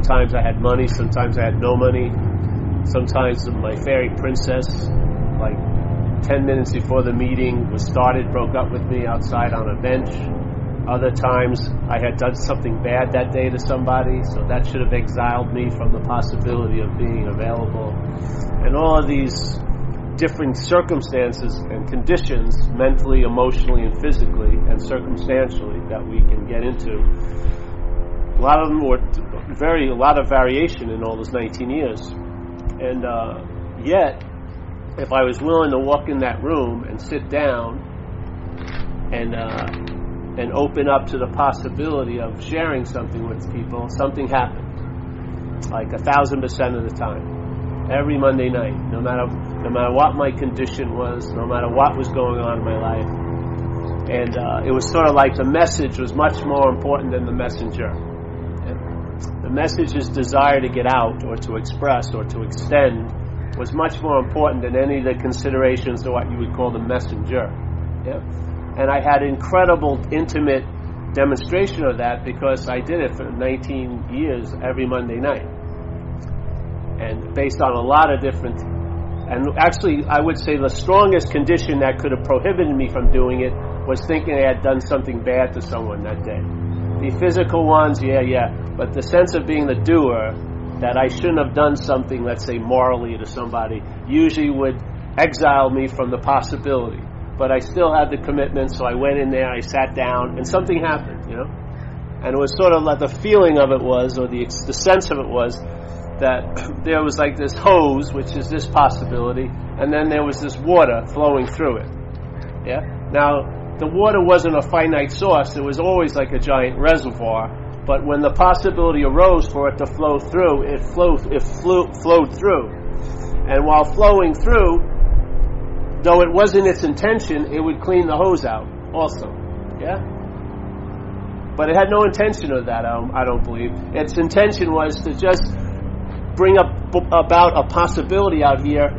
Sometimes I had money, sometimes I had no money. Sometimes my fairy princess, like 10 minutes before the meeting was started, broke up with me outside on a bench. Other times I had done something bad that day to somebody, so that should have exiled me from the possibility of being available. And all of these different circumstances and conditions, mentally, emotionally, and physically, and circumstantially, that we can get into. A lot of them were a lot of variation in all those 19 years. And yet, if I was willing to walk in that room and sit down and open up to the possibility of sharing something with people, something happened. Like 1,000% of the time. Every Monday night, no matter what my condition was, no matter what was going on in my life. And it was sort of like the message was much more important than the messenger. The message's desire to get out or to express or to extend was much more important than any of the considerations of what you would call the messenger. Yeah? And I had incredible, intimate demonstration of that because I did it for 19 years every Monday night. And based on a lot of different... And actually, I would say the strongest condition that could have prohibited me from doing it was thinking I had done something bad to someone that day. The physical ones, yeah. But the sense of being the doer, that I shouldn't have done something, let's say, morally to somebody, usually would exile me from the possibility. But I still had the commitment, so I went in there, I sat down, and something happened, you know? And it was sort of like the feeling of it was, or the sense of it was, that there was like this hose, which is this possibility, and then there was this water flowing through it. Yeah? Now, the water wasn't a finite source, it was always like a giant reservoir, but when the possibility arose for it to flow through, it flowed through. And while flowing through, though it wasn't its intention, it would clean the hose out also. Yeah? But it had no intention of that, I don't believe. Its intention was to just bring about a possibility out here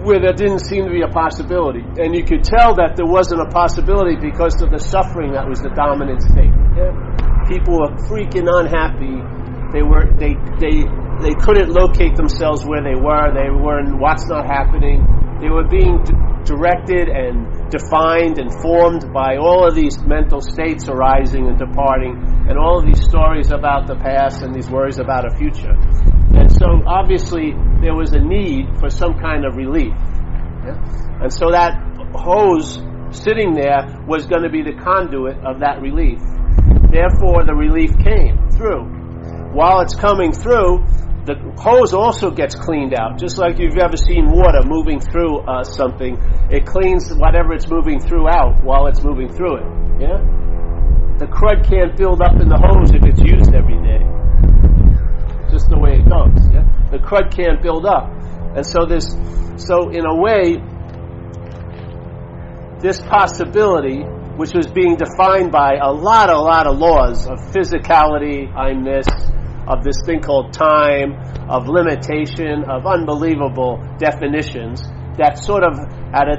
where there didn't seem to be a possibility. And you could tell that there wasn't a possibility because of the suffering that was the dominant state. Yeah? People were freaking unhappy. They couldn't locate themselves where they were. They were in what's not happening. They were being directed and defined and formed by all of these mental states arising and departing, and all of these stories about the past and these worries about a future. And so obviously there was a need for some kind of relief. Yeah? And so that hose sitting there was going to be the conduit of that relief. Therefore the relief came through. While it's coming through, the hose also gets cleaned out. Just like you've ever seen water moving through something, it cleans whatever it's moving through out while it's moving through it. Yeah? The crud can't build up in the hose if it's used every day. Just the way it goes. Yeah? The crud can't build up. And so in a way, this possibility, which was being defined by a lot of laws of physicality, I'm this, of this thing called time, of limitation, of unbelievable definitions, that sort of had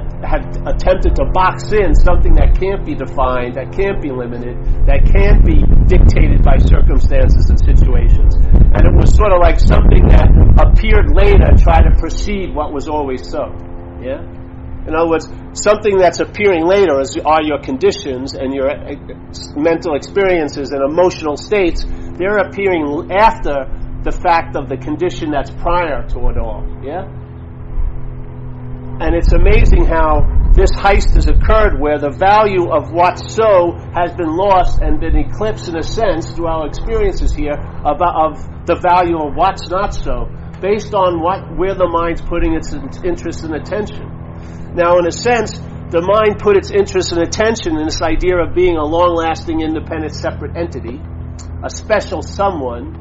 attempted to box in something that can't be defined, that can't be limited, that can't be dictated by circumstances and situations. And it was sort of like something that appeared later try to precede what was always so. Yeah? In other words, something that's appearing later are your conditions and your mental experiences and emotional states. They're appearing after the fact of the condition that's prior to it all. Yeah? And it's amazing how this heist has occurred where the value of what's so has been lost and been eclipsed in a sense through our experiences here of the value of what's not so, based on where the mind's putting its interest and attention. Now, in a sense, the mind put its interest and attention in this idea of being a long-lasting, independent, separate entity, a special someone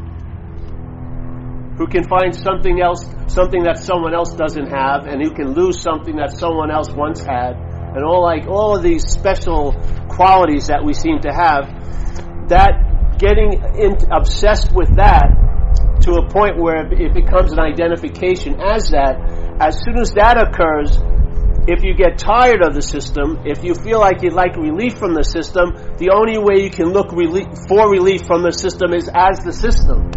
who can find something else, something that someone else doesn't have, and who can lose something that someone else once had, and all of these special qualities that we seem to have, that getting obsessed with that to a point where it becomes an identification as that, as soon as that occurs, if you get tired of the system, if you feel like you'd like relief from the system, the only way you can look for relief from the system is as the system.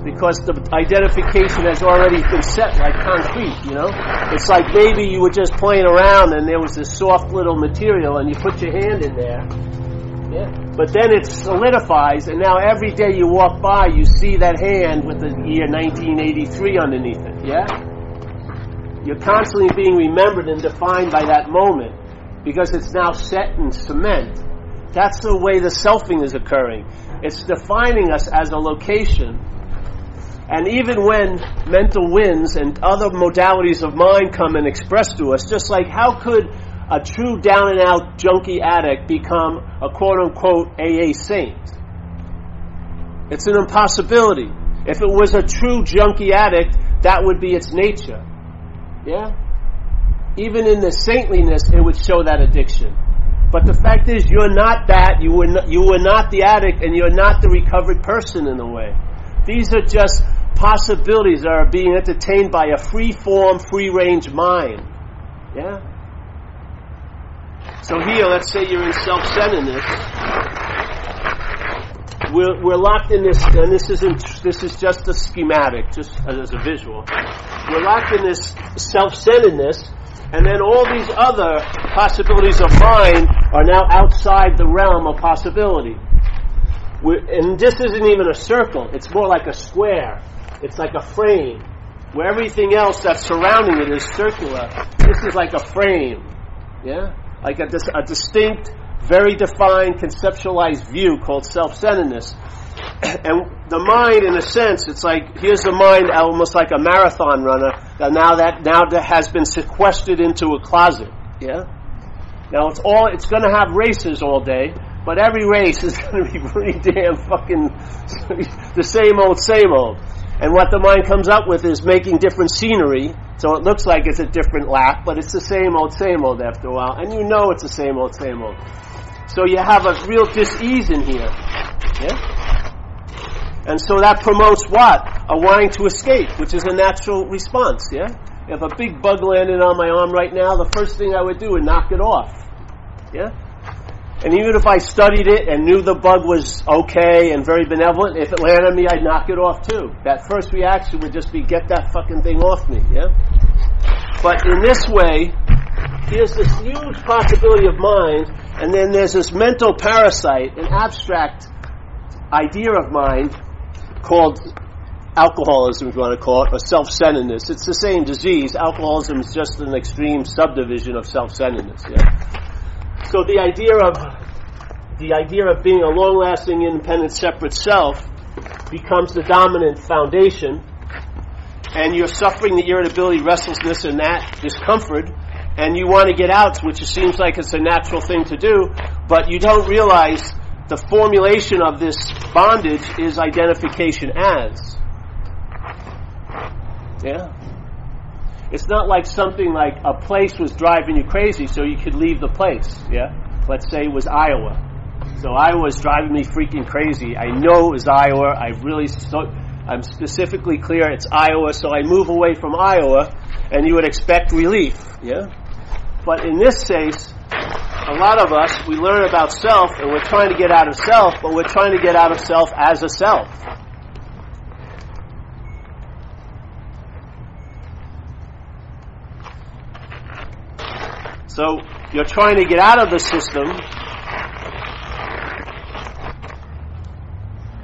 because the identification has already been set like concrete, you know? It's like maybe you were just playing around and there was this soft little material and you put your hand in there, yeah? But then it solidifies, and now every day you walk by, you see that hand with the year 1983 underneath it, yeah? You're constantly being remembered and defined by that moment because it's now set in cement. That's the way the selfing is occurring. It's defining us as a location. And even when mental winds and other modalities of mind come and express to us, just like how could a true down-and-out junkie addict become a quote-unquote AA saint? It's an impossibility. If it was a true junkie addict, that would be its nature. Yeah? Even in the saintliness, it would show that addiction. But the fact is, you're not that. You were not the addict, and you're not the recovered person in a way. These are just possibilities that are being entertained by a free-form, free-range mind. Yeah? So here, let's say you're in self-centeredness. We're locked in this, and this is just a schematic, just as a visual. We're locked in this self-centeredness, and then all these other possibilities of mind are now outside the realm of possibility. And this isn't even a circle. It's more like a square. It's like a frame. Where everything else that's surrounding it is circular. This is like a frame. Yeah? Like a distinct, very defined, conceptualized view called self-centeredness. And the mind, in a sense, it's like, here's the mind almost like a marathon runner that now has been sequestered into a closet. Yeah? Now it's going to have races all day, but every race is going to be pretty damn fucking the same old. And what the mind comes up with is making different scenery, so it looks like it's a different lap, but it's the same old after a while. And you know it's the same old. So you have a real dis-ease in here. Yeah? And so that promotes what? A wanting to escape, which is a natural response, yeah? If a big bug landed on my arm right now, the first thing I would do would knock it off. Yeah? And even if I studied it and knew the bug was okay and very benevolent, if it landed on me, I'd knock it off too. That first reaction would just be, get that fucking thing off me, yeah? But in this way, there's this huge possibility of mind, and then there's this mental parasite, an abstract idea of mind called alcoholism, if you want to call it, or self-centeredness. It's the same disease. Alcoholism is just an extreme subdivision of self-centeredness, yeah? So the idea of being a long-lasting, independent, separate self becomes the dominant foundation, and you're suffering the irritability, restlessness, and that discomfort, and you want to get out, which seems like it's a natural thing to do, but you don't realize the formulation of this bondage is identification as. Yeah? It's not like something like a place was driving you crazy so you could leave the place, yeah? Let's say it was Iowa. So Iowa's driving me freaking crazy. I know it was Iowa. I'm specifically clear it's Iowa, so I move away from Iowa, and you would expect relief, yeah? But in this case, a lot of us, we learn about self, and we're trying to get out of self, but we're trying to get out of self as a self. So you're trying to get out of the system,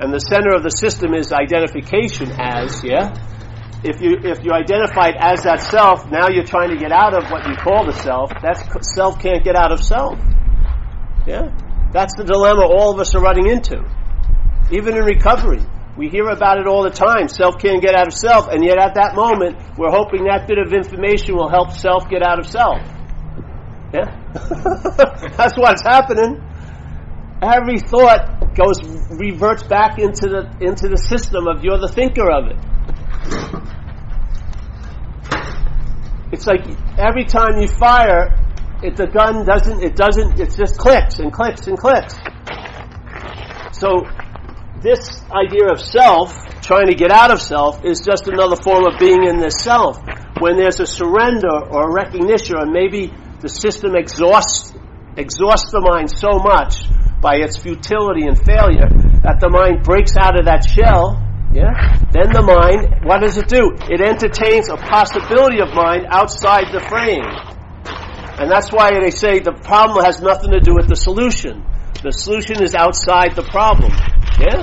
and the center of the system is identification as, yeah? If you identified as that self, now you're trying to get out of what you call the self. That self can't get out of self. Yeah? That's the dilemma all of us are running into. Even in recovery. We hear about it all the time. Self can't get out of self, and yet at that moment, we're hoping that bit of information will help self get out of self. Yeah? That's what's happening. Every thought reverts back into the system of you're the thinker of it. It's like every time you fire, the gun it just clicks and clicks and clicks. So this idea of self, trying to get out of self, is just another form of being in this self. When there's a surrender or a recognition, or maybe the system exhausts the mind so much by its futility and failure that the mind breaks out of that shell, Yeah? Then the mind, what does it do? It entertains a possibility of mind outside the frame. And that's why they say the problem has nothing to do with the solution. The solution is outside the problem. Yeah?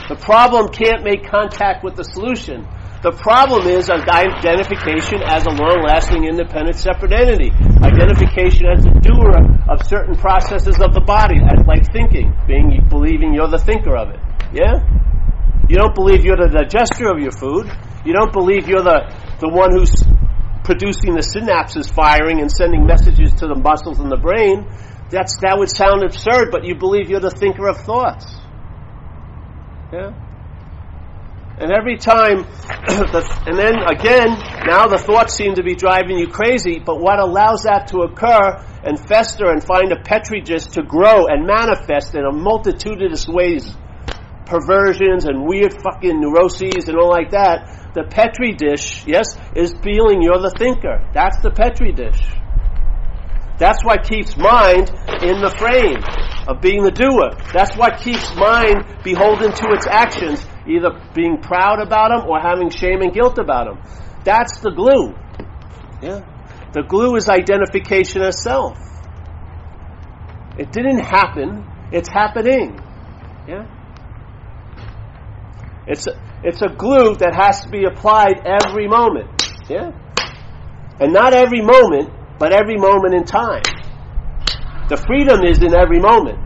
The problem can't make contact with the solution. The problem is identification as a long-lasting, independent, separate entity. Identification as a doer of certain processes of the body, like thinking, believing you're the thinker of it. Yeah? You don't believe you're the digester of your food. You don't believe you're the one who's producing the synapses firing and sending messages to the muscles in the brain. That would sound absurd, but you believe you're the thinker of thoughts. Yeah? And every time, and then again, now the thoughts seem to be driving you crazy, but what allows that to occur and fester and find a petri dish to grow and manifest in a multitudinous ways, perversions and weird fucking neuroses and all like that, the petri dish, yes, is feeling you're the thinker. That's the petri dish. That's what keeps mind in the frame of being the doer. That's what keeps mind beholden to its actions, either being proud about them or having shame and guilt about them. That's the glue. Yeah? The glue is identification as self. It didn't happen. It's happening. Yeah? It's a glue that has to be applied every moment. Yeah? And not every moment, but every moment in time. The freedom is in every moment.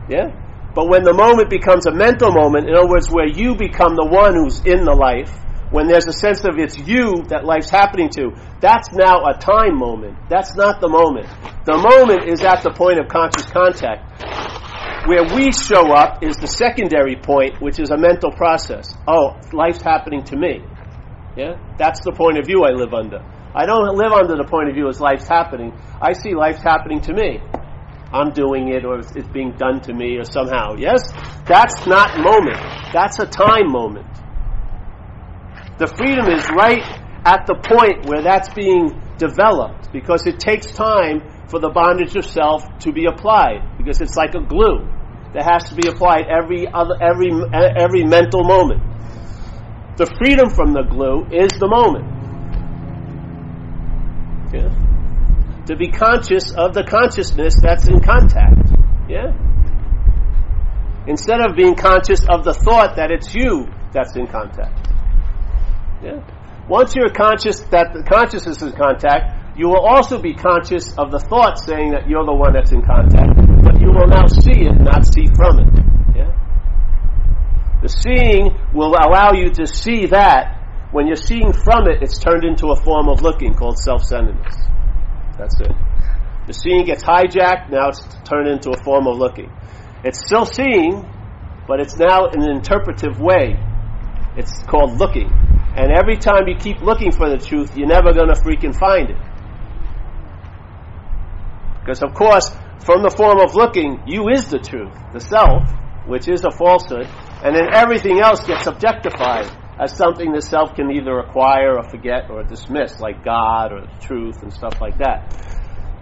Yeah? But when the moment becomes a mental moment, in other words, where you become the one who's in the life, when there's a sense of it's you that life's happening to, that's now a time moment. That's not the moment. The moment is at the point of conscious contact. Where we show up is the secondary point, which is a mental process. Oh, life's happening to me. Yeah? That's the point of view I live under. I don't live under the point of view as life's happening. I see life's happening to me. I'm doing it, or it's being done to me, or somehow. Yes? That's not moment. That's a time moment. The freedom is right at the point where that's being developed, because it takes time for the bondage of self to be applied, because it's like a glue that has to be applied every mental moment. The freedom from the glue is the moment. Yeah? To be conscious of the consciousness that's in contact. Yeah? Instead of being conscious of the thought that it's you that's in contact. Yeah? Once you're conscious that the consciousness is in contact, you will also be conscious of the thought saying that you're the one that's in contact. But you will now see it, not see from it. Yeah? The seeing will allow you to see that. When you're seeing from it, it's turned into a form of looking called self-centeredness. That's it. The seeing gets hijacked, now it's turned into a form of looking. It's still seeing, but it's now in an interpretive way. It's called looking. And every time you keep looking for the truth, you're never going to freaking find it. Because, of course, from the form of looking, you is the truth, the self, which is a falsehood, and then everything else gets objectified as something the self can either acquire or forget or dismiss, like God or truth and stuff like that.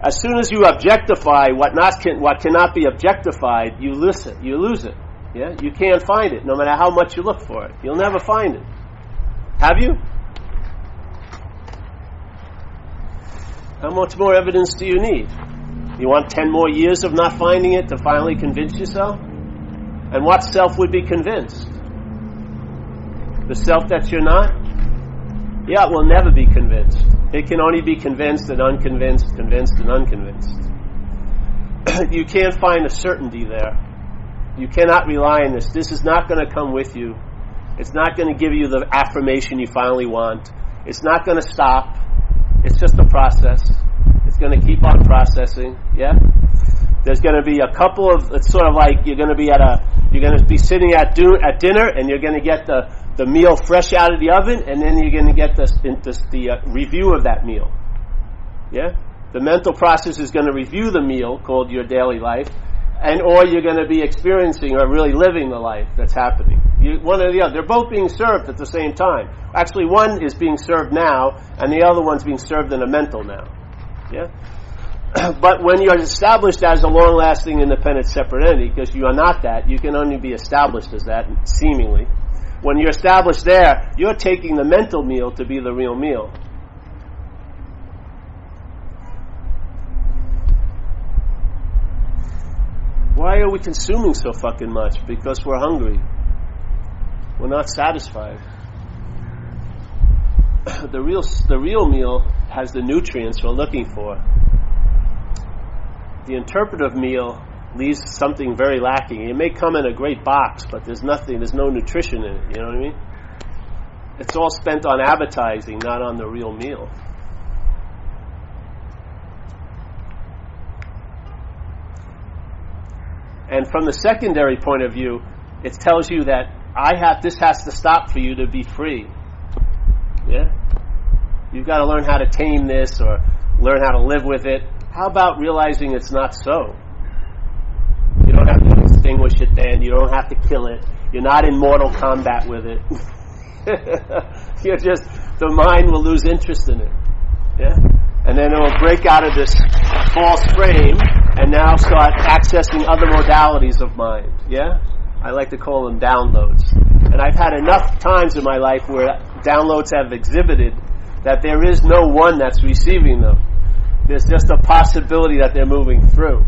As soon as you objectify what cannot be objectified, you lose it. Yeah? You can't find it, no matter how much you look for it. You'll never find it. Have you? How much more evidence do you need? You want 10 more years of not finding it to finally convince yourself? And what self would be convinced? The self that you're not? Yeah, it will never be convinced. It can only be convinced and unconvinced, convinced and unconvinced. You can't find a certainty there. You cannot rely on this. This is not going to come with you. It's not going to give you the affirmation you finally want. It's not going to stop. It's just a process. It's going to keep on processing. Yeah? There's going to be a couple of, it's sort of like you're going to be sitting at dinner and you're going to get the meal fresh out of the oven, and then you're going to get the review of that meal. Yeah? The mental process is going to review the meal called your daily life, or you're going to be experiencing or really living the life that's happening. One or the other. They're both being served at the same time. Actually, one is being served now, and the other one's being served in a mental now. Yeah? But when you're established as a long-lasting, independent, separate entity, because you are not that, you can only be established as that, seemingly. When you're established there, you're taking the mental meal to be the real meal. Why are we consuming so fucking much? Because we're hungry. We're not satisfied. The real meal has the nutrients we're looking for. The interpretive meal leaves something very lacking. It may come in a great box, but there's no nutrition in it, you know what I mean? It's all spent on advertising, not on the real meal. And from the secondary point of view, it tells you that this has to stop for you to be free. Yeah? You've got to learn how to tame this or learn how to live with it. How about realizing it's not so? You don't have to extinguish it then. You don't have to kill it. You're not in mortal combat with it. The mind will lose interest in it. Yeah? And then it will break out of this false frame and now start accessing other modalities of mind. Yeah? I like to call them downloads. And I've had enough times in my life where downloads have exhibited that there is no one that's receiving them. There's just a possibility that they're moving through.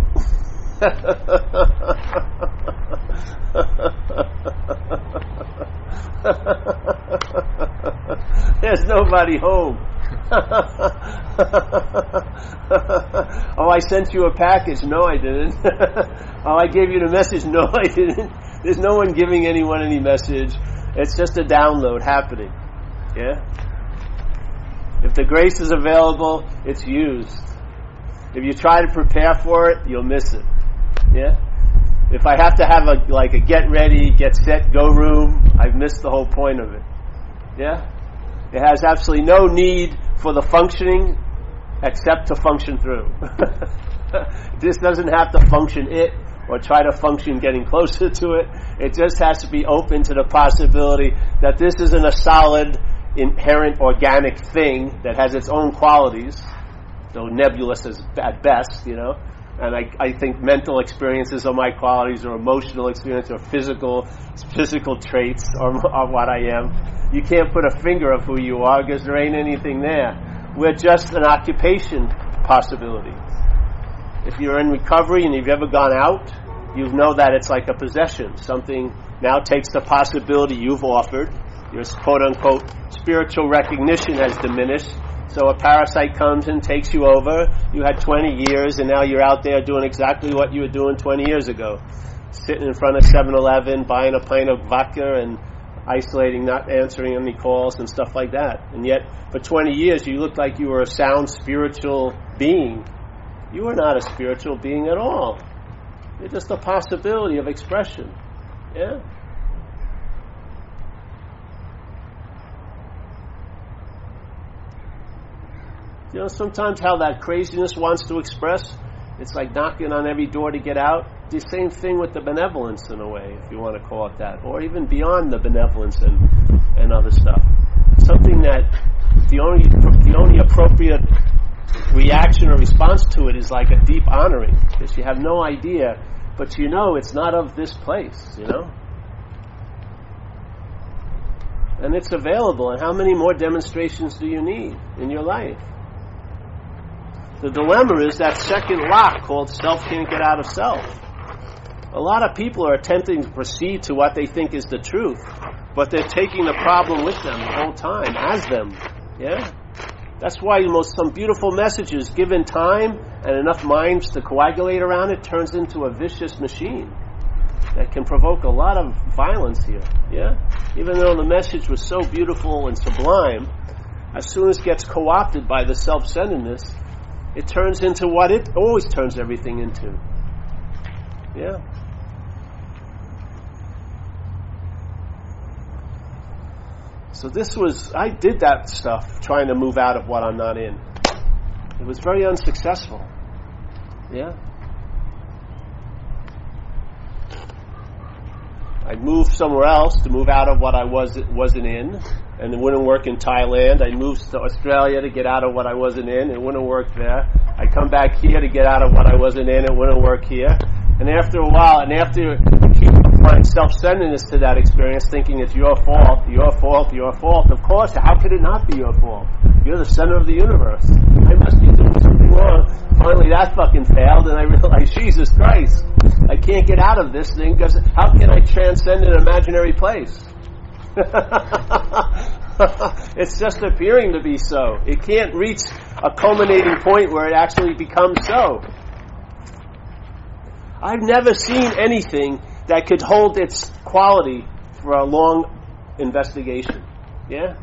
There's nobody home. Oh, I sent you a package. No, I didn't. Oh, I gave you the message. No, I didn't. There's no one giving anyone any message. It's just a download happening. Yeah? If the grace is available, it's used. If you try to prepare for it, you'll miss it. Yeah? If I have to have a get ready, get set, go room, I've missed the whole point of it. Yeah? It has absolutely no need for the functioning except to function through. This doesn't have to function it or try to function getting closer to it. It just has to be open to the possibility that this isn't a solid, inherent, organic thing that has its own qualities, though nebulous at best, you know. And I think mental experiences are my qualities, or emotional experience, or physical traits are what I am. You can't put a finger of who you are because there ain't anything there. We're just an occupation possibility. If you're in recovery and you've ever gone out, you know that it's like a possession. Something now takes the possibility you've offered. Your quote-unquote spiritual recognition has diminished. So a parasite comes and takes you over. You had 20 years and now you're out there doing exactly what you were doing 20 years ago. Sitting in front of 7-Eleven, buying a pint of vodka and isolating, not answering any calls and stuff like that. And yet, for 20 years, you looked like you were a sound spiritual being. You were not a spiritual being at all. You're just a possibility of expression. Yeah? You know, sometimes how that craziness wants to express, it's like knocking on every door to get out. The same thing with the benevolence, in a way, if you want to call it that, or even beyond the benevolence and other stuff. Something that the only appropriate reaction or response to it is like a deep honoring, because you have no idea, but you know it's not of this place, you know? And it's available, and how many more demonstrations do you need in your life? The dilemma is that second lock called self can't get out of self. A lot of people are attempting to proceed to what they think is the truth, but they're taking the problem with them the whole time, as them. Yeah? That's why some beautiful messages, given time and enough minds to coagulate around it, turns into a vicious machine that can provoke a lot of violence here. Yeah? Even though the message was so beautiful and sublime, as soon as it gets co-opted by the self-centeredness, it turns into what it always turns everything into. Yeah. So I did that stuff, trying to move out of what I'm not in. It was very unsuccessful. Yeah. I moved somewhere else to move out of what I wasn't in, and it wouldn't work in Thailand. I moved to Australia to get out of what I wasn't in. It wouldn't work there. I come back here to get out of what I wasn't in. It wouldn't work here. And after a while, and after you keep applying self-centeredness to that experience, thinking it's your fault, your fault, your fault, of course, how could it not be your fault? You're the center of the universe. I must be doing something wrong. Finally, that fucking failed, and I realized, Jesus Christ, I can't get out of this thing, because how can I transcend an imaginary place? It's just appearing to be so. It can't reach a culminating point where it actually becomes so. I've never seen anything that could hold its quality for a long investigation. Yeah?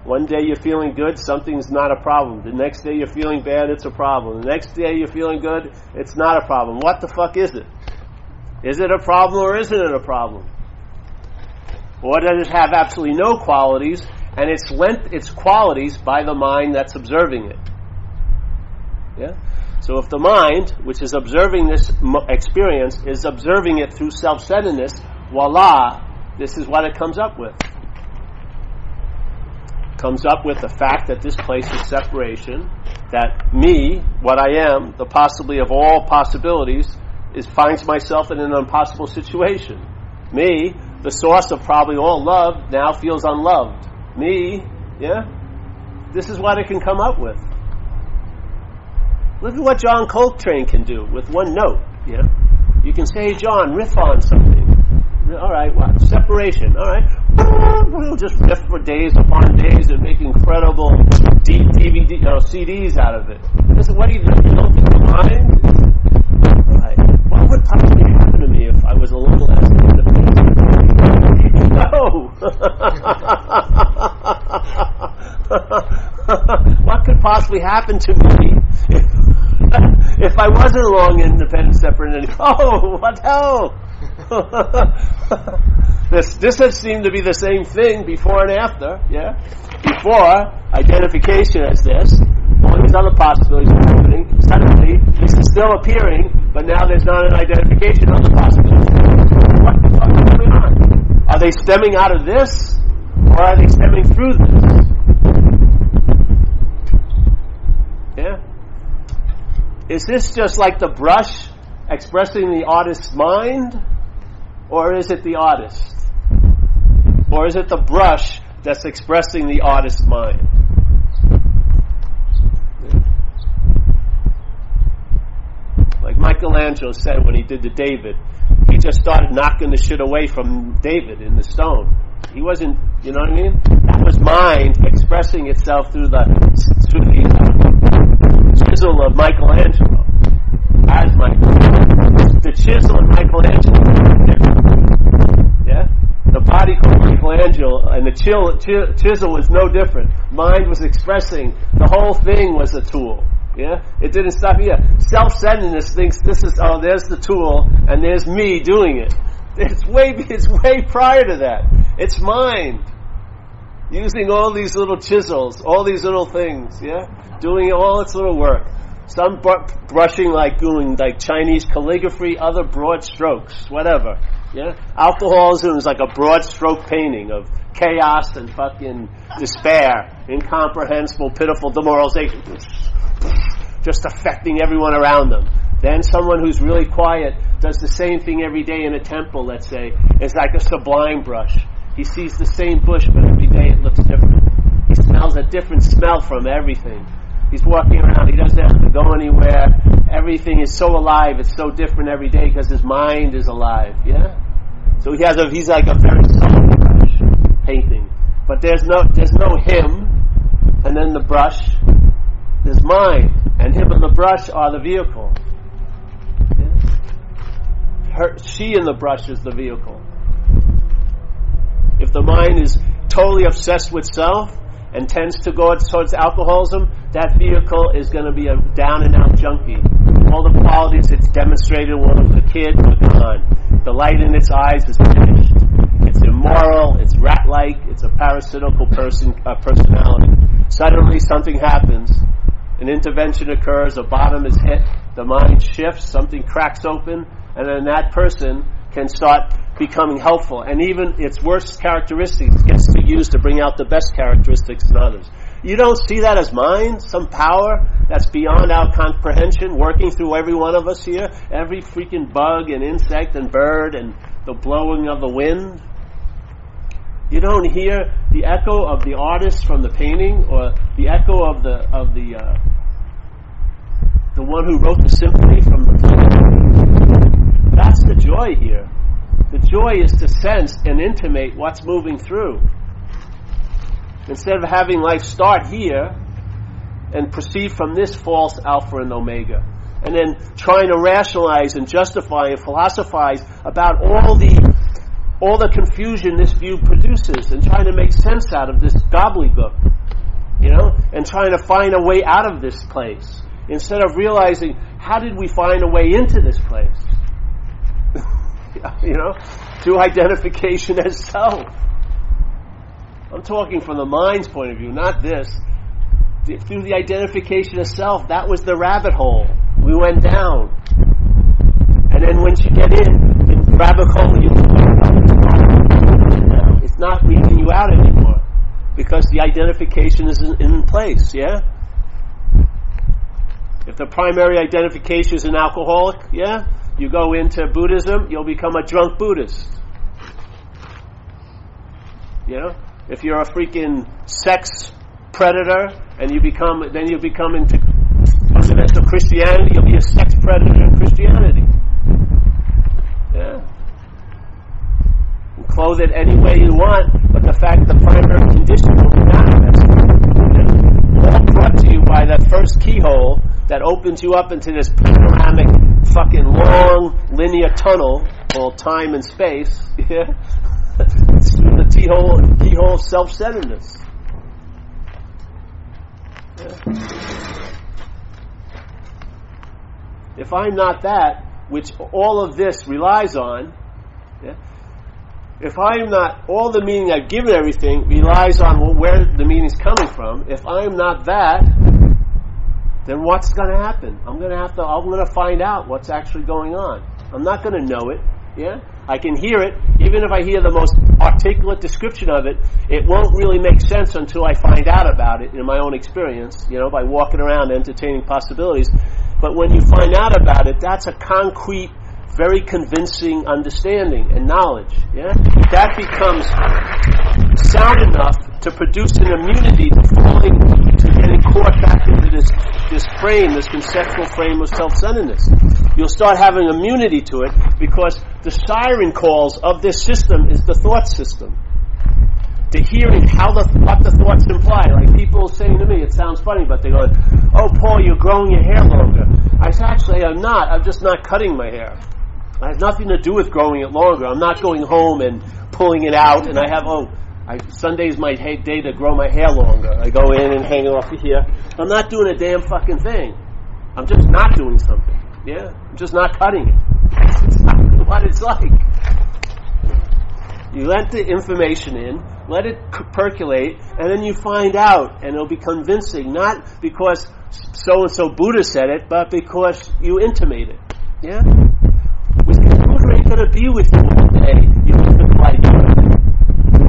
One day you're feeling good, something's not a problem. The next day you're feeling bad, it's a problem. The next day you're feeling good, it's not a problem. What the fuck is it? Is it a problem or isn't it a problem? Or does it have absolutely no qualities, and it's lent its qualities by the mind that's observing it? Yeah? So if the mind, which is observing this experience, is observing it through self-centeredness, voila, this is what it comes up with. Comes up with the fact that this place is separation, that me, what I am, the possibly of all possibilities, finds myself in an impossible situation. Me, the source of probably all love, now feels unloved. Me, yeah? This is what it can come up with. Look at what John Coltrane can do with one note, yeah? You can say, hey, John, riff on something. All right, what? Separation, all right. We'll just riff for days upon days and make incredible deep DVD, CDs out of it. Listen, what do you do? You don't think of mind? All right. What would probably happen to me if I was a little less independent? No! What could possibly happen to me if I wasn't long, independent, separate, and oh, what hell? This has seemed to be the same thing before and after, yeah? Before, identification as this, all these other possibilities are happening. Suddenly, this is still appearing, but now there's not an identification of the possibilities. What the fuck is going on? Are they stemming out of this, or are they stemming through this? Yeah? Is this just like the brush expressing the artist's mind? Or is it the artist? Or is it the brush that's expressing the artist's mind? Like Michelangelo said when he did the David, he just started knocking the shit away from David in the stone. He wasn't, you know what I mean? That was mind expressing itself through the chisel of Michelangelo. As the chisel of Michelangelo was different. Yeah? The body called Michelangelo and the chisel was no different. Mind was expressing. The whole thing was a tool. Yeah? It didn't stop here. Self-centeredness thinks this is, there's the tool and there's me doing it. It's way prior to that. It's mind. Using all these little chisels, all these little things, yeah? Doing all its little work. Some brushing doing Chinese calligraphy, other broad strokes, whatever. Yeah? Alcoholism is like a broad stroke painting of chaos and fucking despair, incomprehensible, pitiful demoralization. Just affecting everyone around them. Then someone who's really quiet does the same thing every day in a temple, let's say. It's like a sublime brush. He sees the same bush, but every day it looks different. He smells a different smell from everything. He's walking around. He doesn't have to go anywhere. Everything is so alive. It's so different every day because his mind is alive. Yeah. So he's like a very subtle brush painting. But there's no him, and then the brush. There's mind, and him and the brush are the vehicle. Yeah? She and the brush is the vehicle. If the mind is totally obsessed with self and tends to go towards alcoholism, that vehicle is going to be a down-and-out junkie. All the qualities it's demonstrated when it was a kid are gone. The light in its eyes is finished. It's immoral, it's rat-like, it's a parasitical personality. Suddenly something happens. An intervention occurs, a bottom is hit, the mind shifts, something cracks open, and then that person can start becoming helpful, and even its worst characteristics gets to be used to bring out the best characteristics in others. You don't see that as mind, some power that's beyond our comprehension, working through every one of us here, every freaking bug and insect and bird and the blowing of the wind? You don't hear the echo of the artist from the painting, or the echo of the one who wrote the symphony from the planet. That's the joy here. The joy is to sense and intimate what's moving through. Instead of having life start here and proceed from this false alpha and omega, and then trying to rationalize and justify and philosophize about all the confusion this view produces, and trying to make sense out of this gobbledygook, and trying to find a way out of this place, instead of realizing, how did we find a way into this place? Through identification as self. I'm talking from the mind's point of view, not this. Through the identification of self, that was the rabbit hole. We went down. And then once you get in the rabbit hole, it's not leading you out anymore, because the identification is in place, yeah? If the primary identification is an alcoholic, yeah? You go into Buddhism, you'll become a drunk Buddhist. If you're a freaking sex predator and you become into fundamental Christianity, you'll be a sex predator in Christianity. Yeah. You clothe it any way you want, but the fact the primary condition will be manifested. All brought to you by that first keyhole that opens you up into this panoramic, fucking long linear tunnel called time and space. Yeah. It's through the keyhole of self-centeredness. Yeah. If I'm not that, which all of this relies on, yeah, if I'm not, all the meaning I've given everything relies on where the meaning's coming from. If I'm not that, then what's going to happen? I'm going to find out what's actually going on. I'm not going to know it. Yeah, I can hear it. Even if I hear the most articulate description of it, it won't really make sense until I find out about it in my own experience, by walking around entertaining possibilities. But when you find out about it, that's a concrete, very convincing understanding and knowledge. Yeah, that becomes sound enough to produce an immunity to getting caught back into this frame, this conceptual frame of self-centeredness. You'll start having immunity to it, because the siren calls of this system is the thought system. To hearing what the thoughts imply. Like people saying to me, it sounds funny, but they go, "Oh, Paul, you're growing your hair longer." I say, actually, I'm not. I'm just not cutting my hair. It has nothing to do with growing it longer. I'm not going home and pulling it out, and Sunday's my day to grow my hair longer. I go in and hang it off here. I'm not doing a damn fucking thing. I'm just not doing something. Yeah? I'm just not cutting it. It's not what it's like. You let the information in, let it percolate, and then you find out, and it'll be convincing, not because so-and-so Buddha said it, but because you intimate it. Yeah? Buddha ain't going to be with you all day. You don't have no idea.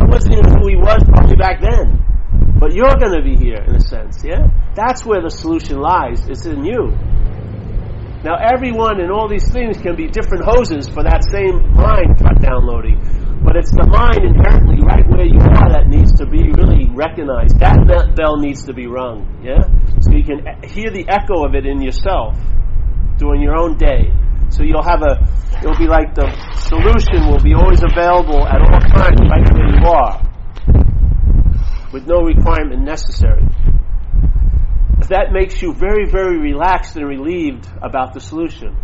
I wasn't even who he was probably back then. But you're going to be here, in a sense, yeah? That's where the solution lies. It's in you. Now, everyone and all these things can be different hoses for that same mind downloading. But it's the mind inherently right where you are that needs to be really recognized. That bell needs to be rung, yeah? So you can hear the echo of it in yourself during your own day. So it'll be like the solution will be always available at all times right where you are, with no requirement necessary. That makes you very, very relaxed and relieved about the solution.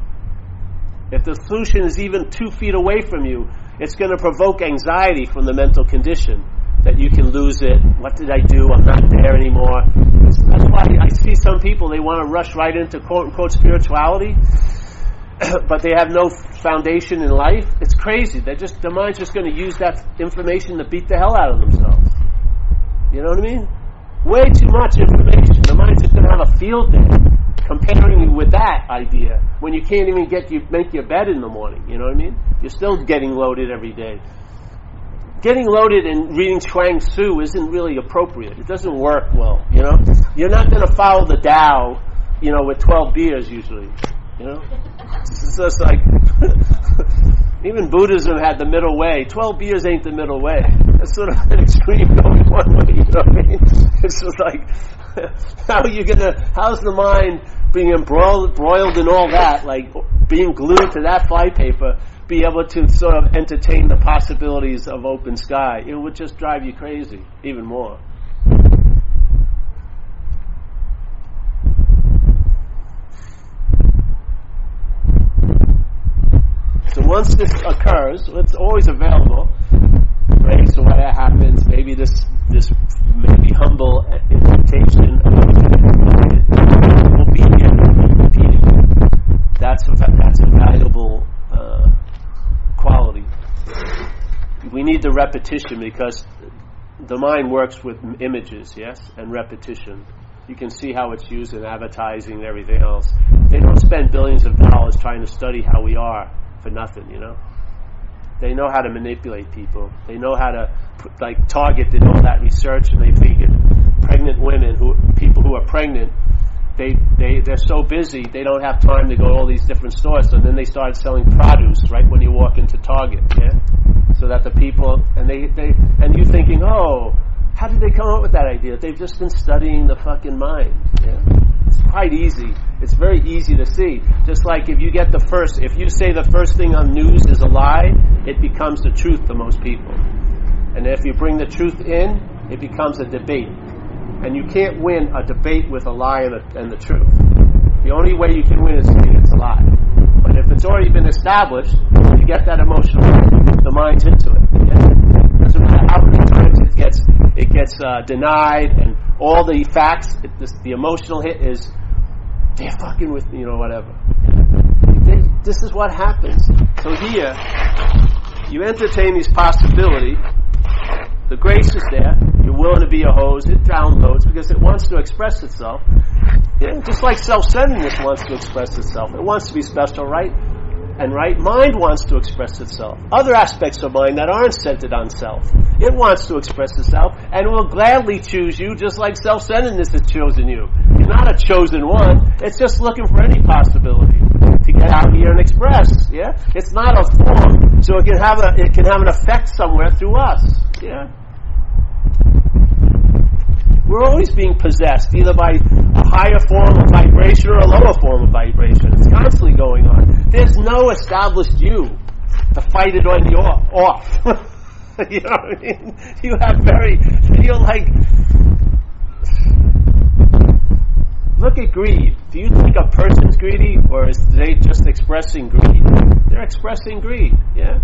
If the solution is even 2 feet away from you, it's going to provoke anxiety from the mental condition that you can lose it. What did I do? I'm not there anymore. That's why I see some people, they want to rush right into quote-unquote spirituality, but they have no foundation in life. It's crazy. The mind's just going to use that information to beat the hell out of themselves. You know what I mean? Way too much information. The mind's just going to have a field day. comparing with that idea when you can't even make your bed in the morning. You know what I mean? You're still getting loaded every day. Getting loaded and reading Chuang Tzu isn't really appropriate. It doesn't work well, you know? You're not going to follow the Tao, you know, with 12 beers usually, you know? It's just like, even Buddhism had the middle way. 12 beers ain't the middle way. That's sort of an extreme going one way, you know what I mean? It's just like, how's the mind being embroiled in all that, like being glued to that flypaper, be able to sort of entertain the possibilities of open sky? It would just drive you crazy, even more. So once this occurs, it's always available, right? So when that happens, maybe this maybe humble invitation will be repeated. That's a valuable quality. We need the repetition because the mind works with images, yes, and repetition. You can see how it's used in advertising and everything else. They don't spend billions of dollars trying to study how we are for nothing, you know. They know how to manipulate people. They know how to Target did all that research, and they figured pregnant women, people who are pregnant, they're so busy they don't have time to go to all these different stores. So then they started selling produce right when you walk into Target, yeah. So that the people and you're thinking, oh, how did they come up with that idea? They've just been studying the fucking mind, yeah. It's quite easy. It's very easy to see. Just like if you say the first thing on news is a lie, it becomes the truth to most people. And if you bring the truth in, it becomes a debate. And you can't win a debate with a lie and the truth. The only way you can win is saying it's a lie. But if it's already been established, you get that emotional, the mind's into it. It doesn't matter how many times it gets denied, and all the facts, the emotional hit is, they're fucking with me, whatever. This is what happens. So here, you entertain these possibilities. The grace is there. You're willing to be a hose. It downloads because it wants to express itself. Yeah, just like self-centeredness wants to express itself. It wants to be special, right? And right, mind wants to express itself. Other aspects of mind that aren't centered on self, it wants to express itself, and will gladly choose you just like self-centeredness has chosen you. You're not a chosen one. It's just looking for any possibility to get out here and express. Yeah, it's not a form, so it can have an effect somewhere through us. Yeah. We're always being possessed, either by a higher form of vibration or a lower form of vibration. It's constantly going on. There's no established you to fight it on you off. You know what I mean? You're like, look at greed. Do you think a person's greedy, or is they just expressing greed? They're expressing greed, yeah?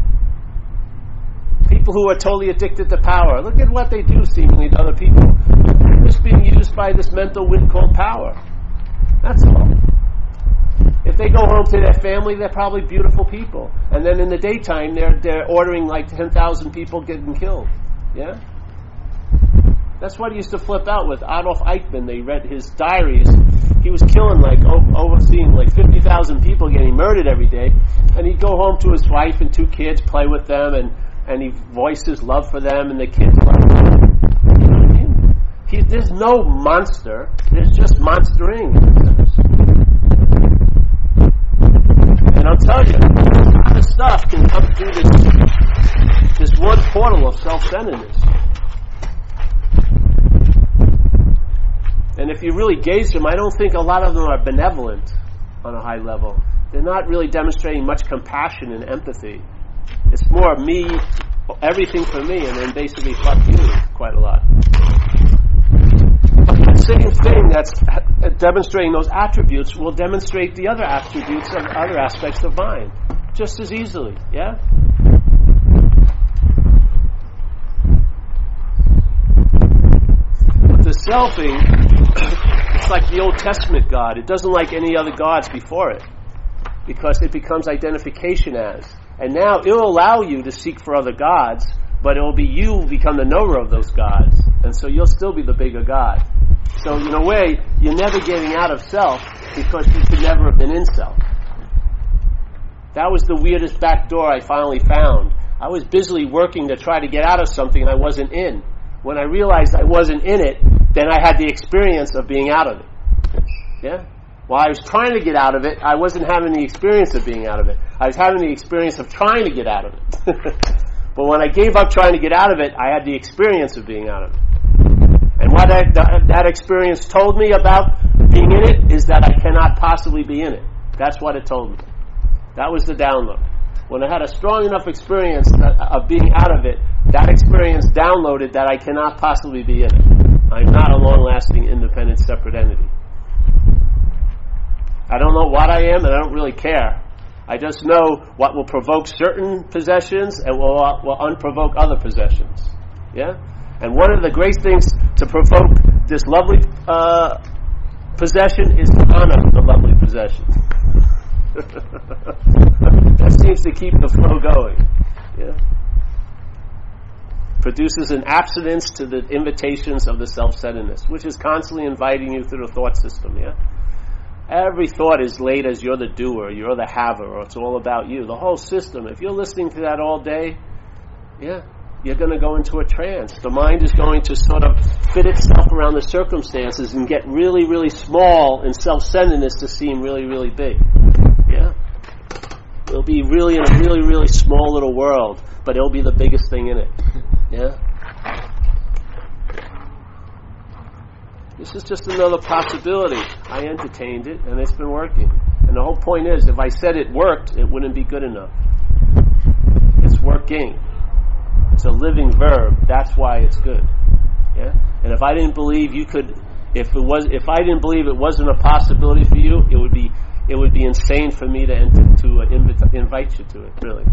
People who are totally addicted to power, look at what they do seemingly to other people. They're just being used by this mental wind called power. That's all. If they go home to their family, they're probably beautiful people. And then in the daytime, they're ordering like 10,000 people getting killed. Yeah? That's what he used to flip out with Adolf Eichmann. They read his diaries. He was killing overseeing 50,000 people getting murdered every day. And he'd go home to his wife and 2 kids, play with them, and he voiced his love for them, and the kids loved him. You know what I mean? There's no monster. There's just monstering. And I'll tell you, a lot of stuff can come through this one portal of self-centeredness. And if you really gauge them, I don't think a lot of them are benevolent on a high level. They're not really demonstrating much compassion and empathy. It's more me, everything for me, and then basically fuck you quite a lot. The same thing that's demonstrating those attributes will demonstrate the other attributes of other aspects of mind just as easily, yeah? The selfing, it's like the Old Testament God. It doesn't like any other gods before it because it becomes identification as. And now it will allow you to seek for other gods, but it will be you who become the knower of those gods. And so you'll still be the bigger God. So in a way, you're never getting out of self because you could never have been in self. That was the weirdest back door I finally found. I was busily working to try to get out of something I wasn't in. When I realized I wasn't in it, then I had the experience of being out of it. Yeah? While I was trying to get out of it, I wasn't having the experience of being out of it. I was having the experience of trying to get out of it. But when I gave up trying to get out of it, I had the experience of being out of it. And what that experience told me about being in it is that I cannot possibly be in it. That's what it told me. That was the download. When I had a strong enough experience of being out of it, that experience downloaded that I cannot possibly be in it. I'm not a long-lasting, independent, separate entity. I don't know what I am, and I don't really care. I just know what will provoke certain possessions and will unprovoke other possessions. Yeah? And one of the great things to provoke this lovely possession is to honor the lovely possession. That seems to keep the flow going. Yeah? Produces an abstinence to the invitations of the self-centeredness, which is constantly inviting you through the thought system. Yeah? Every thought is laid as you're the doer, you're the haver, or it's all about you. The whole system, if you're listening to that all day, yeah, you're going to go into a trance. The mind is going to sort of fit itself around the circumstances and get really, really small in self-centeredness to seem really, really big. Yeah? It'll be really in a really, really small little world, but it'll be the biggest thing in it. Yeah? This is just another possibility. I entertained it, and it's been working. And the whole point is, if I said it worked, it wouldn't be good enough. It's working. It's a living verb. That's why it's good. Yeah? And if I didn't believe you could, if I didn't believe it wasn't a possibility for you, it would be insane for me to invite you to it. Really,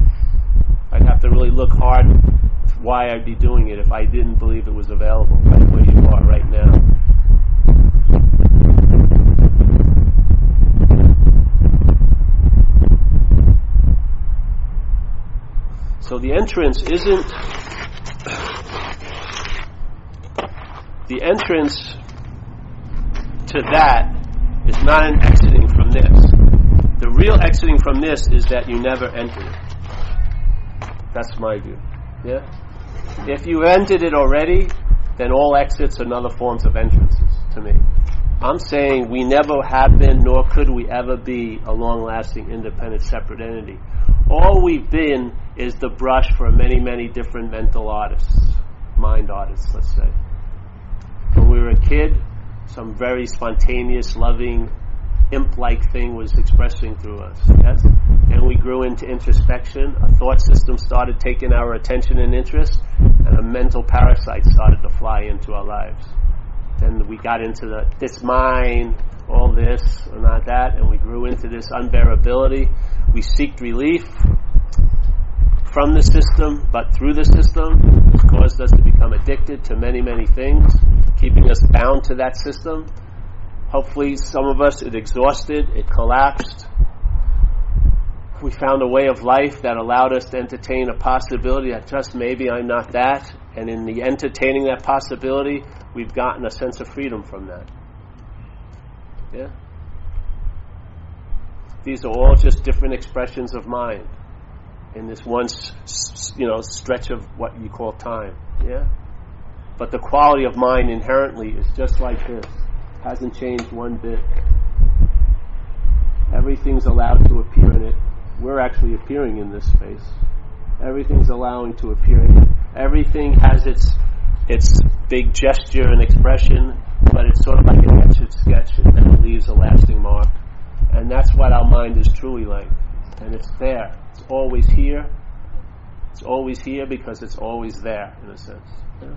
I'd have to really look hard why I'd be doing it if I didn't believe it was available right where you are right now. So the entrance isn't the entrance to that is not an exiting from this. The real exiting from this is that you never entered it. That's my view. Yeah? If you entered it already, then all exits are another forms of entrances to me. I'm saying we never have been, nor could we ever be, a long-lasting, independent, separate entity. All we've been is the brush for many, many different mental artists, mind artists, let's say. When we were a kid, some very spontaneous, loving, imp-like thing was expressing through us. Yes? And we grew into introspection. A thought system started taking our attention and interest, and a mental parasite started to fly into our lives. Then we got into this mine, all this, and not that, and we grew into this unbearability. We seeked relief from the system, but through the system, which caused us to become addicted to many, many things, keeping us bound to that system. Hopefully, some of us, it exhausted, it collapsed. We found a way of life that allowed us to entertain a possibility that just maybe I'm not that, and in the entertaining that possibility, we've gotten a sense of freedom from that. Yeah? These are all just different expressions of mind in this one, stretch of what you call time. Yeah? But the quality of mind inherently is just like this. Hasn't changed one bit. Everything's allowed to appear in it. We're actually appearing in this space. Everything's allowing to appear in it. Everything has its big gesture and expression, but it's sort of like an etched sketch, and then it leaves a lasting mark. And that's what our mind is truly like. And it's there. It's always here. It's always here because it's always there, in a sense. Yeah.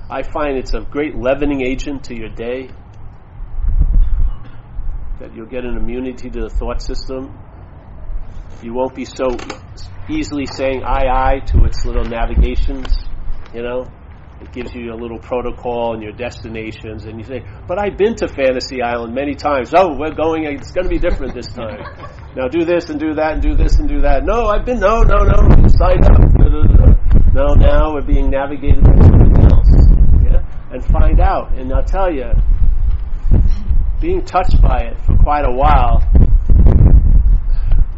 I find it's a great leavening agent to your day, that you'll get an immunity to the thought system. You won't be so easily saying aye to its little navigations, It gives you a little protocol and your destinations, and you say, but I've been to Fantasy Island many times. Oh, it's going to be different this time. Now do this and do that and do this and do that. No, I've been, no, sign up. No, now we're being navigated by something else. Yeah? and find out. And I'll tell you, being touched by it for quite a while,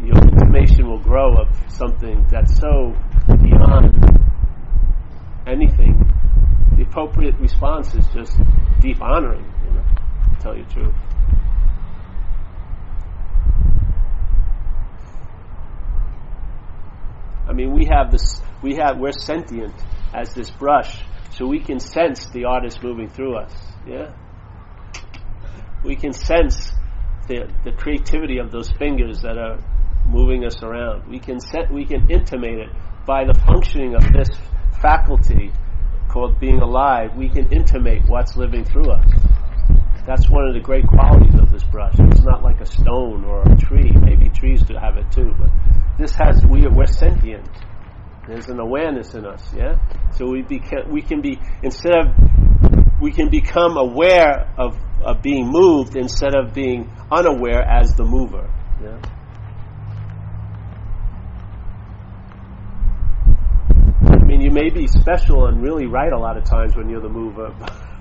your intimation will grow of something that's so beyond anything. The appropriate response is just deep honoring, to tell you the truth. I mean, we're sentient as this brush, so we can sense the artist moving through us. Yeah, we can sense the creativity of those fingers that are moving us around. We can intimate it by the functioning of this faculty called being alive. We can intimate what's living through us. That's one of the great qualities of this brush. It's not like a stone or a tree. Maybe trees do have it too, but we're sentient. There's an awareness in us, yeah. So we can become aware of being moved instead of being unaware as the mover. Yeah. I mean, you may be special and really right a lot of times when you're the mover,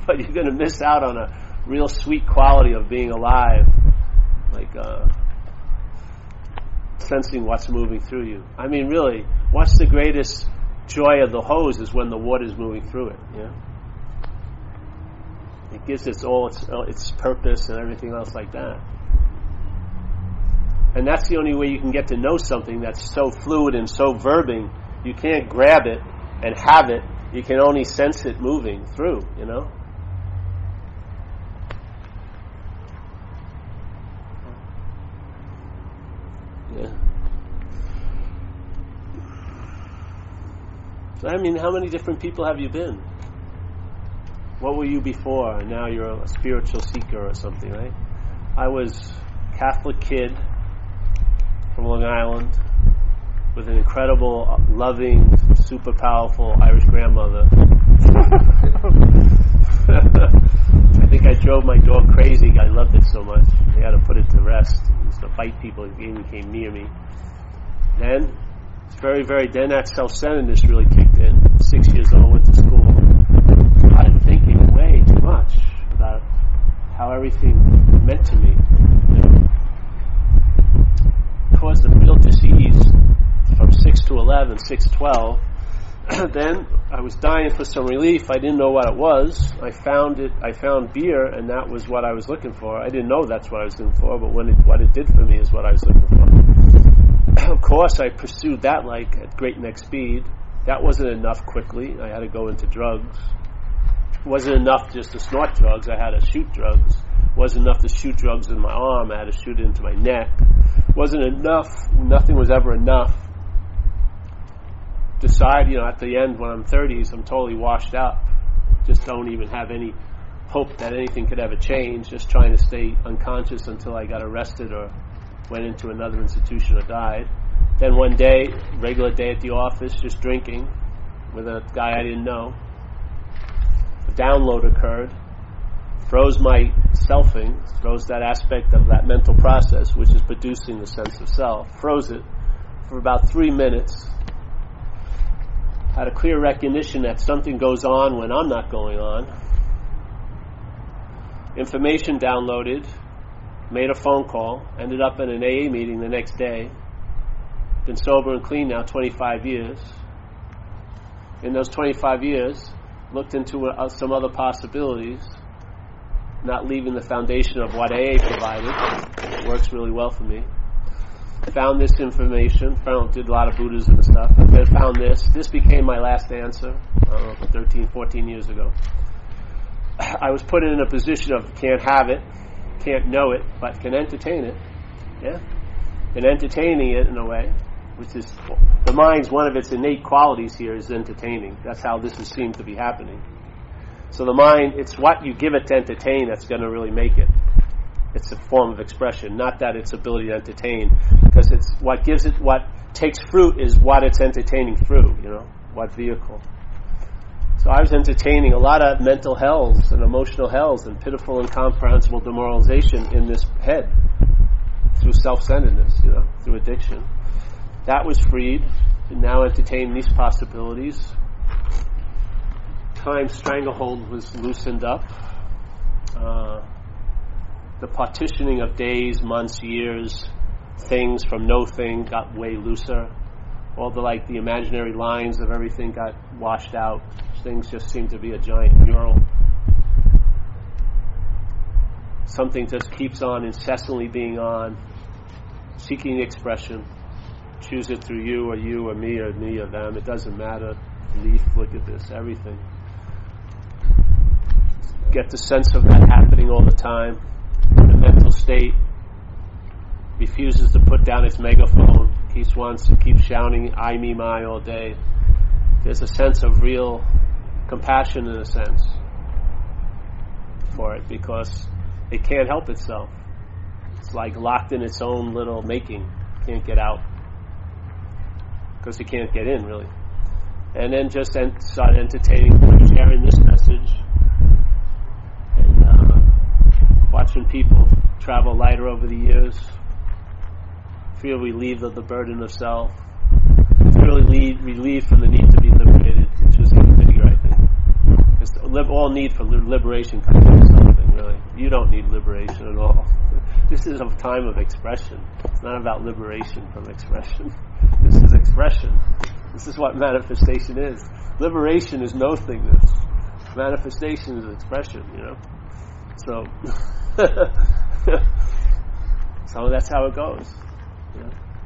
but you're going to miss out on a real sweet quality of being alive, like sensing what's moving through you. I mean, really, what's the greatest joy of the hose is when the water's moving through it. Yeah, it gives its purpose and everything else like that. And that's the only way you can get to know something that's so fluid and so verbing. You can't grab it and have it. You can only sense it moving through, Yeah. So, I mean, how many different people have you been? What were you before? And now you're a spiritual seeker or something, right? I was a Catholic kid from Long Island with an incredible, loving, super powerful Irish grandmother. I think I drove my dog crazy. I loved it so much. I had to put it to rest. It used to bite people if they came near me. Then, then that self-centeredness really kicked in. 6 years old, went to school. Started thinking way too much about how everything meant to me. Caused a real disease from 6 to 11, 6 to 12. Then I was dying for some relief. I didn't know what it was. I found beer, and that was what I was looking for. I didn't know that's what I was looking for, but what it did for me is what I was looking for. Of course, I pursued that at breakneck speed. That wasn't enough quickly. I had to go into drugs. It wasn't enough just to snort drugs. I had to shoot drugs. It wasn't enough to shoot drugs in my arm. I had to shoot it into my neck. It wasn't enough. Nothing was ever enough. Decide, at the end when I'm 30s, I'm totally washed up. Just don't even have any hope that anything could ever change. Just trying to stay unconscious until I got arrested or went into another institution or died. Then one day, regular day at the office, just drinking with a guy I didn't know. A download occurred, froze my selfing, froze that aspect of that mental process, which is producing the sense of self, froze it for about 3 minutes. Had a clear recognition that something goes on when I'm not going on. Information downloaded, made a phone call, ended up in an AA meeting the next day. Been sober and clean now 25 years. In those 25 years, looked into some other possibilities, not leaving the foundation of what AA provided. It works really well for me. Found this information, did a lot of Buddhism and stuff, and then found this. This became my last answer, 13, 14 years ago. I was put in a position of can't have it, can't know it, but can entertain it. Yeah? And entertaining it in a way, which is, the mind's one of its innate qualities here is entertaining. That's how this seems to be happening. So the mind, it's what you give it to entertain that's going to really make it. It's a form of expression, not that its ability to entertain, because it's what gives it, what takes fruit is what it's entertaining through, what vehicle. So I was entertaining a lot of mental hells and emotional hells and pitiful, incomprehensible demoralization in this head through self-centeredness, through addiction. That was freed, and now entertain these possibilities. time stranglehold was loosened up. The partitioning of days, months, years, things from no thing got way looser. All the imaginary lines of everything got washed out. Things just seemed to be a giant mural. Something just keeps on incessantly being on, seeking expression. Choose it through you or me or them. It doesn't matter. Leaf, look at this, everything. Get the sense of that happening all the time. The mental state refuses to put down its megaphone. Wants to keep shouting I, me, my all day. There's a sense of real compassion in a sense for it, because it can't help itself. It's like locked in its own little making. Can't get out because it can't get in, really. And then just start entertaining, sharing this message, and watching people travel lighter over the years, feel relieved of the burden of self, feel relieved from the need to be liberated, which is even bigger, I think. Because all need for liberation comes from something, really. You don't need liberation at all. This is a time of expression. It's not about liberation from expression. This is expression. This is what manifestation is. Liberation is no-thingness. Manifestation is expression, So, so that's how it goes.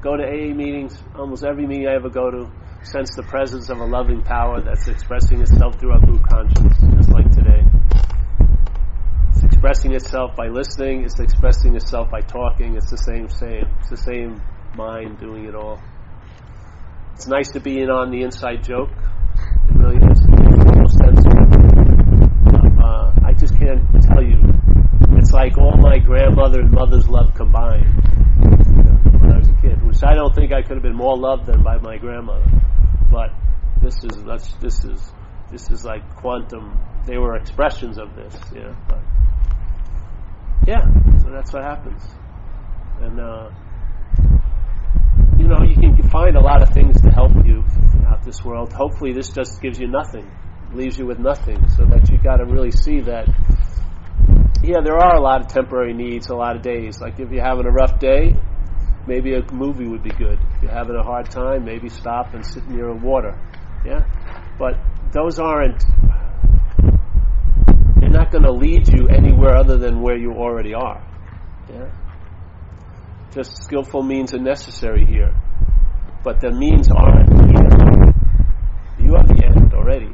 Go to AA meetings. Almost every meeting I ever go to, sense the presence of a loving power that's expressing itself through our group conscience, just like today. It's expressing itself by listening. It's expressing itself by talking. It's the same. It's the same mind doing it all. It's nice to be in on the inside joke. It really is. No sense of I just can't tell you. It's like all my grandmother and mother's love combined when I was a kid, which I don't think I could have been more loved than by my grandmother. But this is like quantum. They were expressions of this, But so that's what happens. And you can find a lot of things to help you out this world. Hopefully this just gives you nothing, leaves you with nothing, so that you got to really see that, there are a lot of temporary needs, a lot of days. Like if you're having a rough day, maybe a movie would be good. If you're having a hard time, maybe stop and sit near water. But those they're not going to lead you anywhere other than where you already are. Just skillful means are necessary here. But the means aren't the end. You are the end already.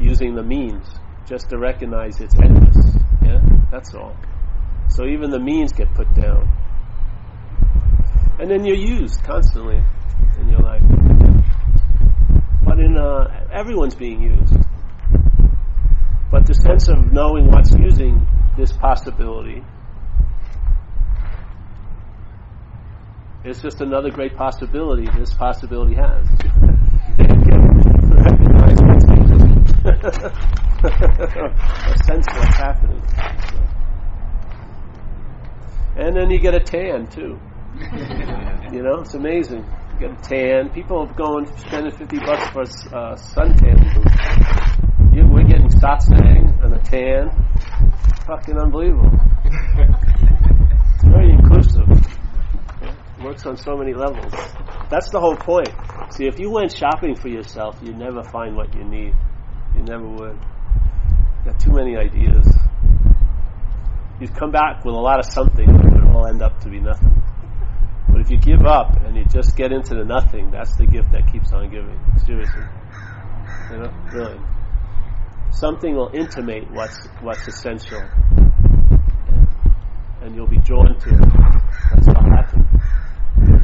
Using the means just to recognize it's endless. That's all. So even the means get put down. And then you're used constantly in your life. But everyone's being used. But the sense of knowing what's using this possibility is just another great possibility this possibility has. Recognize what's using. A sense of what's happening. And then you get a tan too. It's amazing. You get a tan. People are spending $50 for a suntan booth. We're getting satsang and a tan. Fucking unbelievable. It's very inclusive. It works on so many levels. That's the whole point. See, if you went shopping for yourself, you'd never find what you need. You never would. You got too many ideas. You'd come back with a lot of something, but it would all end up to be nothing. But if you give up and you just get into the nothing, that's the gift that keeps on giving. Seriously. Really. Something will intimate what's essential. And you'll be drawn to it. That's what happens.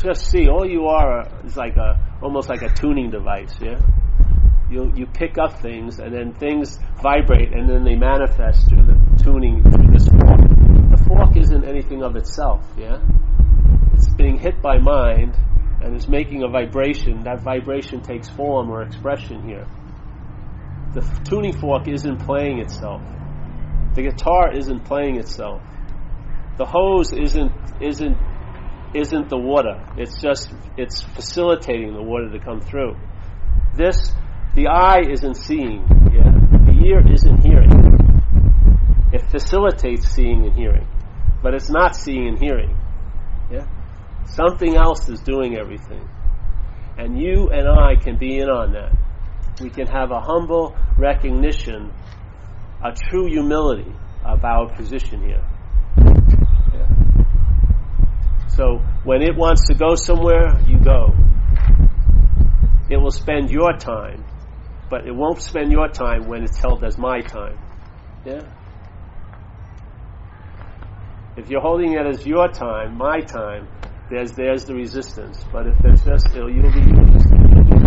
Just see, all you are is almost like a tuning device, You pick up things, and then things vibrate, and then they manifest through the tuning, through this fork. The fork isn't anything of itself, It's being hit by mind, and it's making a vibration. That vibration takes form or expression here. The tuning fork isn't playing itself. The guitar isn't playing itself. The hose isn't the water. It's facilitating the water to come through. The eye isn't seeing, the ear isn't hearing. It facilitates seeing and hearing, but it's not seeing and hearing. Yeah? Something else is doing everything. And you and I can be in on that. We can have a humble recognition, a true humility of our position here. Yeah. So when it wants to go somewhere, you go. It will spend your time, but it won't spend your time when it's held as my time. Yeah. If you're holding it as your time, my time, there's the resistance. But if there's just, you'll be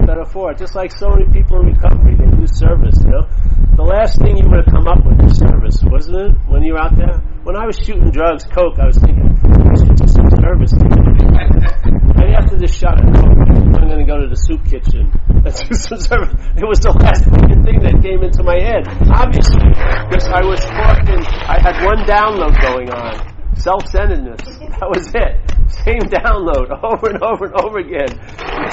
better for it. Just like so many people in recovery, they do service, you know. The last thing you would have come up with is service, wasn't it? When you were out there? When I was shooting drugs, coke, I was thinking, I should do some service. Maybe after this shot of coke, I'm going to go to the soup kitchen and do some service. It was the last thing that came into my head. Obviously, because I was talking, I had one download going on. Self-centeredness. That was it. Same download over and over and over again.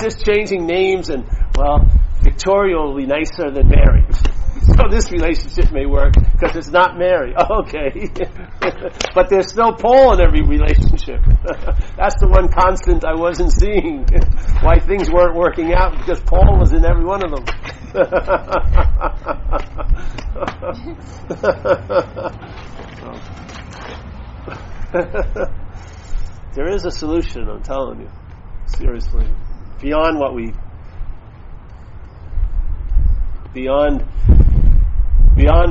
Just changing names and, well, Victoria will be nicer than Mary. So this relationship may work because it's not Mary. Oh, okay. But there's still Paul in every relationship. That's the one constant I wasn't seeing. Why things weren't working out, because Paul was in every one of them. There is a solution, I'm telling you. Seriously. Beyond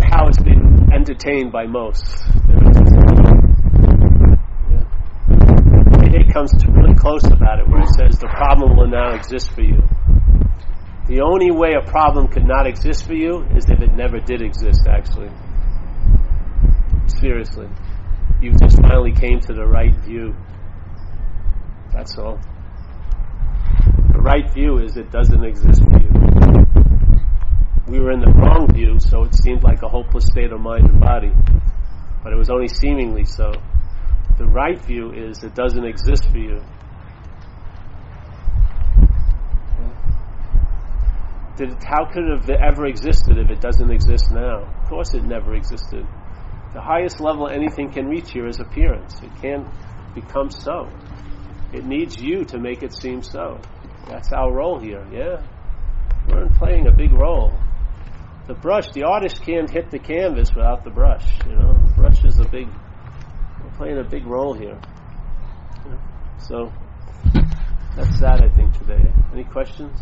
how it's been entertained by most. Yeah. It comes to really close about it, where it says the problem will now exist for you. The only way a problem could not exist for you is if it never did exist, actually. Seriously. You just finally came to the right view. That's all. The right view is it doesn't exist for you. We were in the wrong view, so it seemed like a hopeless state of mind and body. But it was only seemingly so. The right view is it doesn't exist for you. How could it have ever existed if it doesn't exist now? Of course it never existed. The highest level anything can reach here is appearance. It can't become so. It needs you to make it seem so. That's our role here, yeah? We're playing a big role. The brush, the artist can't hit the canvas without the brush, you know? The brush is we're playing a big role here. So, that's that, I think, today. Any questions?